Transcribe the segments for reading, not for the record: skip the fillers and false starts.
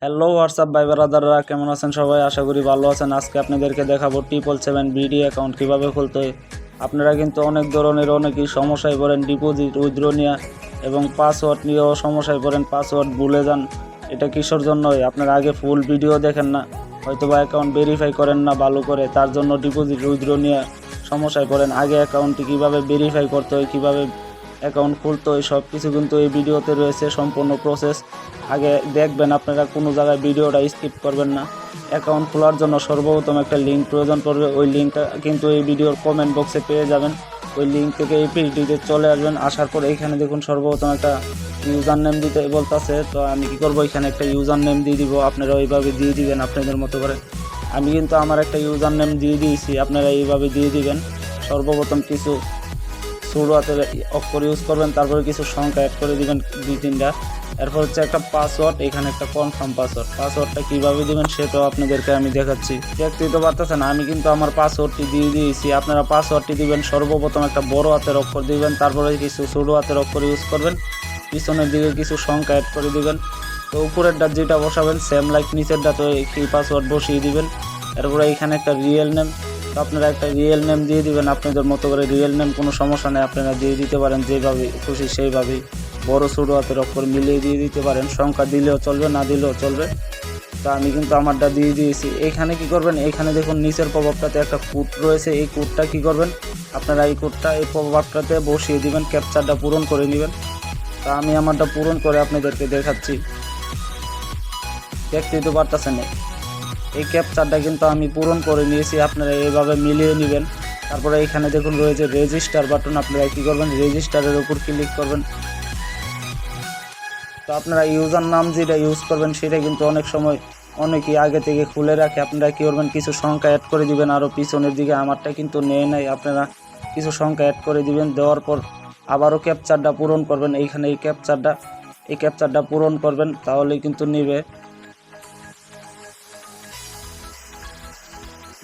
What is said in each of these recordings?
Hello WhatsApp ভাই ব্রাদাররা, কেমন আছেন সবাই? আশা করি ভালো আছেন। আজকে আপনাদেরকে দেখাবো 777 বিডি অ্যাকাউন্ট কীভাবে খুলতে হয়। আপনারা কিন্তু অনেক ধরনের অনেকই সমস্যায় পড়েন ডিপোজিট উইথড্র নিয়ে, এবং পাসওয়ার্ড নিয়েও সমস্যায় পড়েন, পাসওয়ার্ড ভুলে যান। এটা কিসের জন্য হয়? আপনারা আগে ফুল ভিডিও দেখেন না, হয়তো বা অ্যাকাউন্ট ভেরিফাই করেন না ভালো করে, তার জন্য ডিপোজিট উইথড্র নিয়ে সমস্যায় পড়েন। আগে অ্যাকাউন্টটি কীভাবে ভেরিফাই করতে হয়, কীভাবে অ্যাকাউন্ট খুলতে হয়, সব কিছু কিন্তু এই ভিডিওতে রয়েছে, সম্পূর্ণ প্রসেস আগে দেখবেন। আপনারা কোনো জায়গায় ভিডিওটা স্কিপ করবেন না। অ্যাকাউন্ট খোলার জন্য সর্বপ্রথম একটা লিঙ্ক প্রয়োজন পড়বে। ওই লিঙ্কটা কিন্তু এই ভিডিওর কমেন্ট বক্সে পেয়ে যাবেন। ওই লিঙ্ক থেকে এই পেজটিতে চলে আসবেন। আসার পর এইখানে দেখুন সর্বপ্রথম একটা ইউজার নেম দিতে বলতেছে। তো আমি কি করব, এখানে একটা ইউজার নেম দিয়ে দিব। আপনারা ওইভাবে দিয়ে দিবেন আপনাদের মতো করে। আমি কিন্তু আমার একটা ইউজার নেম দিয়ে দিয়েছি, আপনারা এইভাবে দিয়ে দিবেন। সর্বপ্রথম কিছু সুডো হাতের অক্ষর ইউজ করবেন, তারপরে কিছু সংখ্যা অ্যাড করে দিবেন 2-3টা। এরপর হচ্ছে একটা পাসওয়ার্ড, এখানে একটা কনফার্ম পাসওয়ার্ড। পাসওয়ার্ডটা কীভাবে দিবেন সেটাও আপনাদেরকে আমি দেখাচ্ছি। দেখতেই তো পারতেছেন আমি কিন্তু আমার পাসওয়ার্ডটি দিয়ে দিয়েছি। আপনারা পাসওয়ার্ডটি দিবেন, সর্বপ্রথম একটা বড় হাতের অক্ষর দিবেন, তারপরে কিছু সুডো হাতের অক্ষর ইউজ করবেন, পিছনের দিকে কিছু সংখ্যা অ্যাড করে দিবেন। তো উপরেরটা যেটা বসাবেন সেম লাইক নিচেরটা, তো এই পাসওয়ার্ড বসিয়ে দিবেন। এরপরে এখানে একটা রিয়েল নেম, তো আপনারা একটা রিয়েল নেম দিয়ে দিবেন আপনাদের মতো করে। রিয়েল নেম কোনো সমস্যা নেই, আপনারা দিয়ে দিতে পারেন যেভাবে খুশি সেইভাবেই। বড় ছোটো হাতের অক্ষর মিলিয়ে দিয়ে দিতে পারেন, সংখ্যা দিলেও চলবে, না দিলেও চলবে। তো আমি কিন্তু আমারটা দিয়ে দিয়েছি। এইখানে কি করবেন, এইখানে দেখুন নিচের প্রভাবটাতে একটা কোড রয়েছে। এই কোডটা কি করবেন, আপনারা এই কোডটা এই প্রভাবটাতে বসিয়ে দিবেন, ক্যাপচারটা পূরণ করে নেবেন। তো আমি আমারটা পূরণ করে আপনাদেরকে দেখাচ্ছি। দেখতেই তো পারতেছেন এই ক্যাপচারটা কিন্তু আমি পূরণ করে নিয়েছি। আপনারা এইভাবে মিলিয়ে নেবেন। তারপরে এখানে দেখুন রয়েছে রেজিস্টার বাটন, আপনারা কী করবেন, রেজিস্টারের উপর ক্লিক করবেন। তো আপনারা ইউজার নাম যেটা ইউজ করবেন সেটা কিন্তু অনেক সময় অনেকেই আগে থেকে খুলে রাখে। আপনারা কী করবেন, কিছু সংখ্যা অ্যাড করে দিবেন আরও পিছনের দিকে। আমারটা কিন্তু নেয় নাই, আপনারা কিছু সংখ্যা অ্যাড করে দিবেন। দেওয়ার পর আবারও ক্যাপচারটা পূরণ করবেন। এইখানে এই ক্যাপচারটা পূরণ করবেন, তাহলেই কিন্তু নেবে।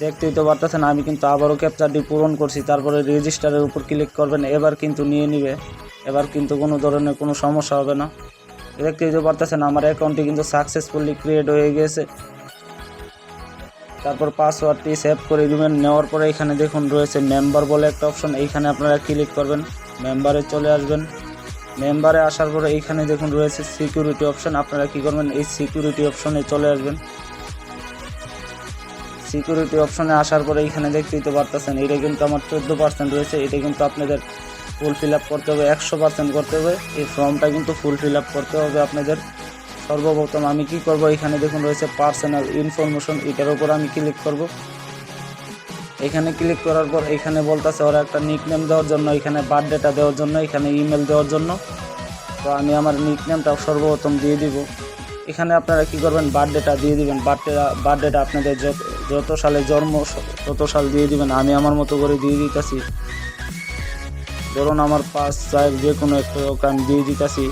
দেখতেই তো পারতেছেন আমি কিন্তু আবারও ক্যাপচারটি পূরণ করছি। তারপরে রেজিস্টারের উপর ক্লিক করবেন, এবার কিন্তু নিয়ে নিবে। এবার কিন্তু কোনো ধরনের কোনো সমস্যা হবে না। দেখতেই তো পারতেছেন আমার অ্যাকাউন্টটি কিন্তু সাকসেসফুলি ক্রিয়েট হয়ে গেছে। তারপর পাসওয়ার্ডটি সেভ করে দেবেন। নেওয়ার পরে এখানে দেখুন রয়েছে মেম্বার বলে একটা অপশন, এইখানে আপনারা ক্লিক করবেন, মেম্বারে চলে আসবেন। মেম্বারে আসার পরে এইখানে দেখুন রয়েছে সিকিউরিটি অপশন, আপনারা কী করবেন, এই সিকিউরিটি অপশনে চলে আসবেন। সিকিউরিটি অপশনে আসার পরে এখানে দেখতেই তো পারতেছেন এটা কিন্তু আমার 14% রয়েছে। এটা কিন্তু আপনাদের ফুল ফিল আপ করতে হবে, 100% করতে হবে। এই ফর্মটা কিন্তু ফুল ফিল আপ করতে হবে আপনাদের। সর্বপ্রথম আমি কি করব, এখানে দেখুন রয়েছে পার্সোনাল ইনফরমেশন, এটার উপর আমি ক্লিক করব। এখানে ক্লিক করার পর এখানে বলতেছে ওরা একটা নিকনেম দেওয়ার জন্য, এখানে বার্থডেটা দেওয়ার জন্য, এখানে ইমেল দেওয়ার জন্য। তো আমি আমার নিকনেমটা সর্বপ্রথম দিয়ে দিব। এখানে আপনারা কি করবেন, বার্থডেটা দিয়ে দিবেন। বার্থডেটা আপনাদের যত সালে জন্ম তত সাল দিয়ে দিবেন। আমি আমার মতো করে দিয়ে দিতেছি। ধরুন আমার 5-4 যে কোনো একটা আমি দিয়ে দিতেছি,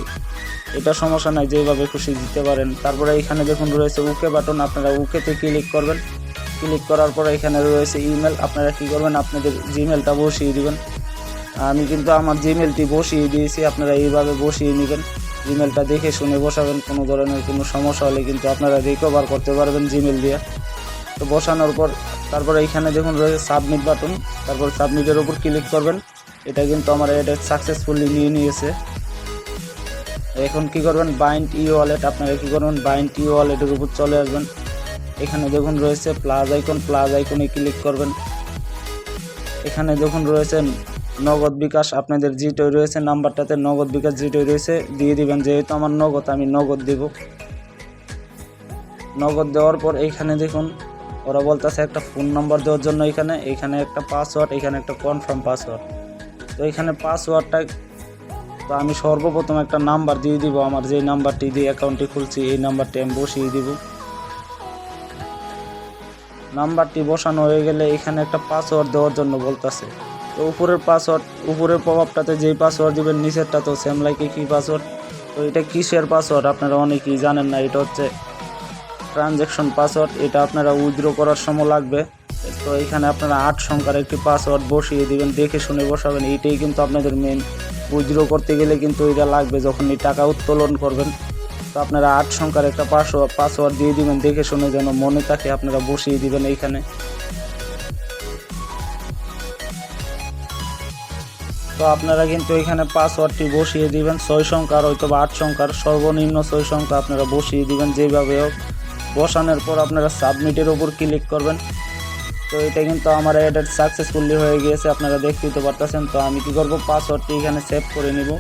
এটা সমস্যা নাই, যেভাবে খুশি দিতে পারেন। তারপরে এখানে দেখুন রয়েছে ওকে বাটন, আপনারা ওকেতে ক্লিক করবেন। ক্লিক করার পরে এখানে রয়েছে ইমেল, আপনারা কি করবেন, আপনাদের জিমেলটা বসিয়ে দিবেন। আমি কিন্তু আমার জিমেলটি বসিয়ে দিয়েছি, আপনারা এইভাবে বসিয়ে নেবেন। জিমেলটা দেখে শুনে বসাবেন, কোনো ধরনের কোনো সমস্যা হলে কিন্তু আপনারা রিকভার করতে পারবেন জিমেল দিয়ে। তো বসানোর পর তারপরে এইখানে দেখুন রয়েছে সাবমিট বাটন, তারপর সাবমিটের উপর ক্লিক করবেন। এটা কিন্তু আমার এটা সাকসেসফুলি নিয়ে নিয়েছে। এখন কি করবেন, বাইন্ড ই ওয়ালেট, আপনারা কি করবেন, বাইন্ড ই ওয়ালেটের উপর চলে আসবেন। এখানে দেখুন রয়েছে প্লাস আইকনে ক্লিক করবেন। এখানে দেখুন রয়েছে নগদ বিকাশ, আপনাদের যেটাই রয়েছে নাম্বারটাতে নগদ বিকাশ যেটাই রয়েছে দিয়ে দিবেন। যেহেতু আমার নগদ, আমি নগদ দেব। নগদ দেওয়ার পর এইখানে দেখুন ওরা বলতেছে একটা ফোন নাম্বার দেওয়ার জন্য, এখানে একটা পাসওয়ার্ড, এখানে একটা কনফার্ম পাসওয়ার্ড। তো এখানে পাসওয়ার্ডটা, তো আমি সর্বপ্রথম একটা নাম্বার দিয়ে দিব। আমার যে নাম্বারটি দিয়ে অ্যাকাউন্টটি খুলছি এই নাম্বারটি আমি বসিয়ে দিব। নাম্বারটি বসানো হয়ে গেলে এখানে একটা পাসওয়ার্ড দেওয়ার জন্য বলতেছে। তো উপরের প্রভাবটাতে যেই পাসওয়ার্ড দিবেন, নিচেরটা তো সেম লাইক কি পাসওয়ার্ড। তো এটা কিসের পাসওয়ার্ড আপনারা অনেকেই জানেন না, এটা হচ্ছে ট্রানজ্যাকশন পাসওয়ার্ড। এটা আপনারা উইথড্র করার সময় লাগবে। তো এখানে আপনারা 8 সংখ্যার একটি পাসওয়ার্ড বসিয়ে দিবেন, দেখে শুনে বসাবেন। এইটাই কিন্তু আপনাদের মেন, উইথড্র করতে গেলে কিন্তু এটা লাগবে যখন এই টাকা উত্তোলন করবেন। তো তো আপনারা 8 সংখ্যার একটা পাসওয়ার্ড দিয়ে দিবেন, দেখে শুনে যেন মনে থাকে, আপনারা বসিয়ে দিবেন এইখানে। তো আপনারা কিন্তু এখানে পাসওয়ার্ডটি বসিয়ে দিবেন 6 সংখ্যার হয়তো বা 8 সংখ্যার, সর্বনিম্ন 6 সংখ্যা আপনারা বসিয়ে দিবেন যেভাবে হোক। বসানোর পর আপনারা সাবমিটের উপর ক্লিক করবেন। তো এটা কিন্তু আমার এডেড সাকসেসফুলি হয়ে গিয়েছে, আপনারা দেখতেই তো পারতেছেন। তো আমি কি করব, পাসওয়ার্ডটি এখানে সেভ করে নিব।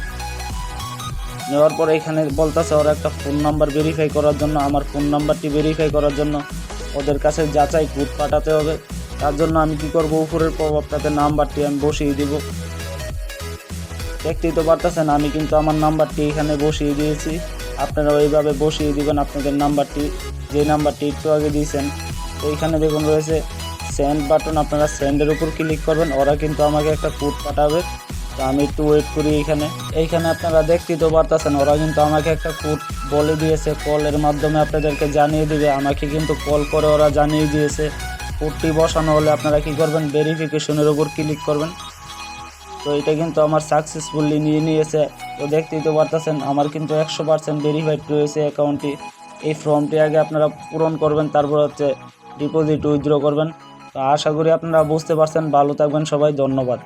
নেওয়ার পরে এখানে বলতেছে ওরা একটা ফোন নাম্বার ভেরিফাই করার জন্য। আমার ফোন নাম্বারটি ভেরিফাই করার জন্য ওদের কাছে যাচাই কোড পাঠাতে হবে। তার জন্য আমি কি করব, উপরের প্রভাবটাতে নাম্বারটি আমি বসিয়ে দিব। দেখতেই তো পারতেছেন আমি কিন্তু আমার নাম্বারটি এখানে বসিয়ে দিয়েছি। আপনারা ওইভাবে বসিয়ে দিবেন আপনাদের নাম্বারটি, যে নাম্বারটি একটু আগে দিয়েছেন। তো এইখানে দেখুন রয়েছে সেন্ড বাটন, আপনারা সেন্ডের উপর ক্লিক করবেন। ওরা কিন্তু আমাকে একটা কোড পাঠাবে, তো আমি একটু ওয়েট করি। এইখানে আপনারা দেখতেই তো পারতেছেন ওরা কিন্তু আমাকে একটা কোড বলে দিয়েছে, কলের মাধ্যমে আপনাদেরকে জানিয়ে দিবে। আমাকে কিন্তু কল করে ওরা জানিয়ে দিয়েছে। কোডটি বসানো হলে আপনারা কি করবেন, ভেরিফিকেশনের উপর ক্লিক করবেন। তো এটা কিন্তু আমার সাকসেসফুলি নিয়ে নিয়েছে। তো দেখতেই তো পারতেছেন আমার কিন্তু 100% ভেরিফাইড রয়েছে অ্যাকাউন্টটি। এই ফর্মটি আগে আপনারা পূরণ করবেন, তারপর হচ্ছে ডিপোজিট উইথড্র করবেন। তো আশা করি আপনারা বুঝতে পারছেন। ভালো থাকবেন সবাই, ধন্যবাদ।